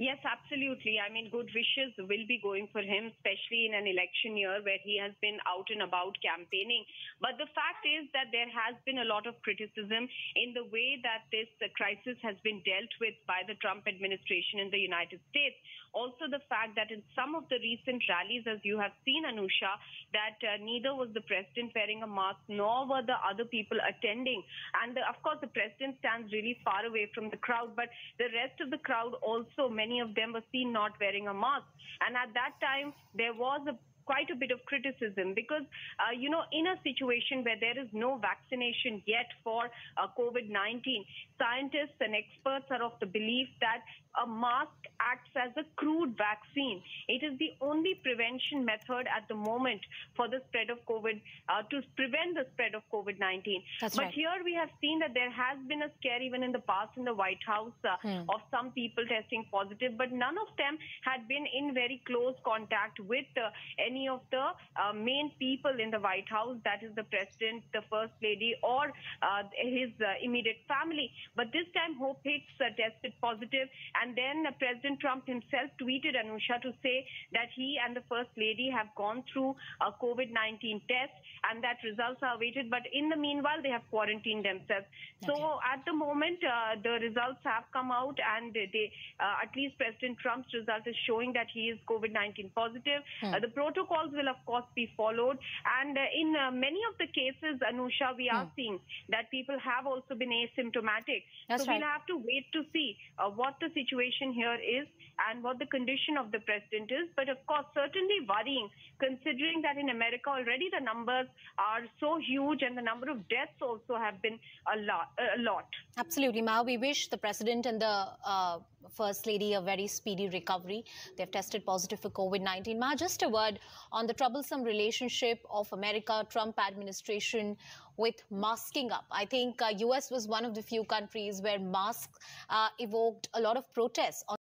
Yes, absolutely. I mean, good wishes will be going for him, especially in an election year where he has been out and about campaigning. But the fact is that there has been a lot of criticism in the way that this crisis has been dealt with by the Trump administration in the United States. Also, the fact that in some of the recent rallies, as you have seen, Anusha, that neither was the president wearing a mask nor were the other people attending. And of course, the president stands really far away from the crowd, but the rest of the crowd also, many of them were seen not wearing a mask. And at that time, there was quite a bit of criticism because, in a situation where there is no vaccination yet for COVID-19, scientists and experts are of the belief that a mask acts as a crude vaccine. It is the only prevention method at the moment for the spread of COVID, to prevent the spread of COVID-19. But right. Here we have seen that there has been a scare even in the past in the White House of some people testing positive, but none of them had been in very close contact with any of the main people in the White House, that is the president, the first lady, or his immediate family. But this time, Hope Hicks tested positive, and then President Trump himself tweeted, Anusha, to say that he and the first lady have gone through a COVID-19 test and that results are awaited. But in the meanwhile, they have quarantined themselves. Okay. So at the moment, the results have come out, and at least President Trump's result is showing that he is COVID-19 positive. The protocols will, of course, be followed. And in many of the cases, Anusha, we are seeing that people have also been asymptomatic. That's so right. We'll have to wait to see what the situation here is and what the condition of the president is. But of course, certainly worrying, considering that in America already the numbers are so huge and the number of deaths also have been a lot. Absolutely, Ma. We wish the president and the first lady a very speedy recovery. They've tested positive for COVID-19. Ma, just a word on the troublesome relationship of America-Trump administration with masking up. I think US was one of the few countries where masks evoked a lot of protests. On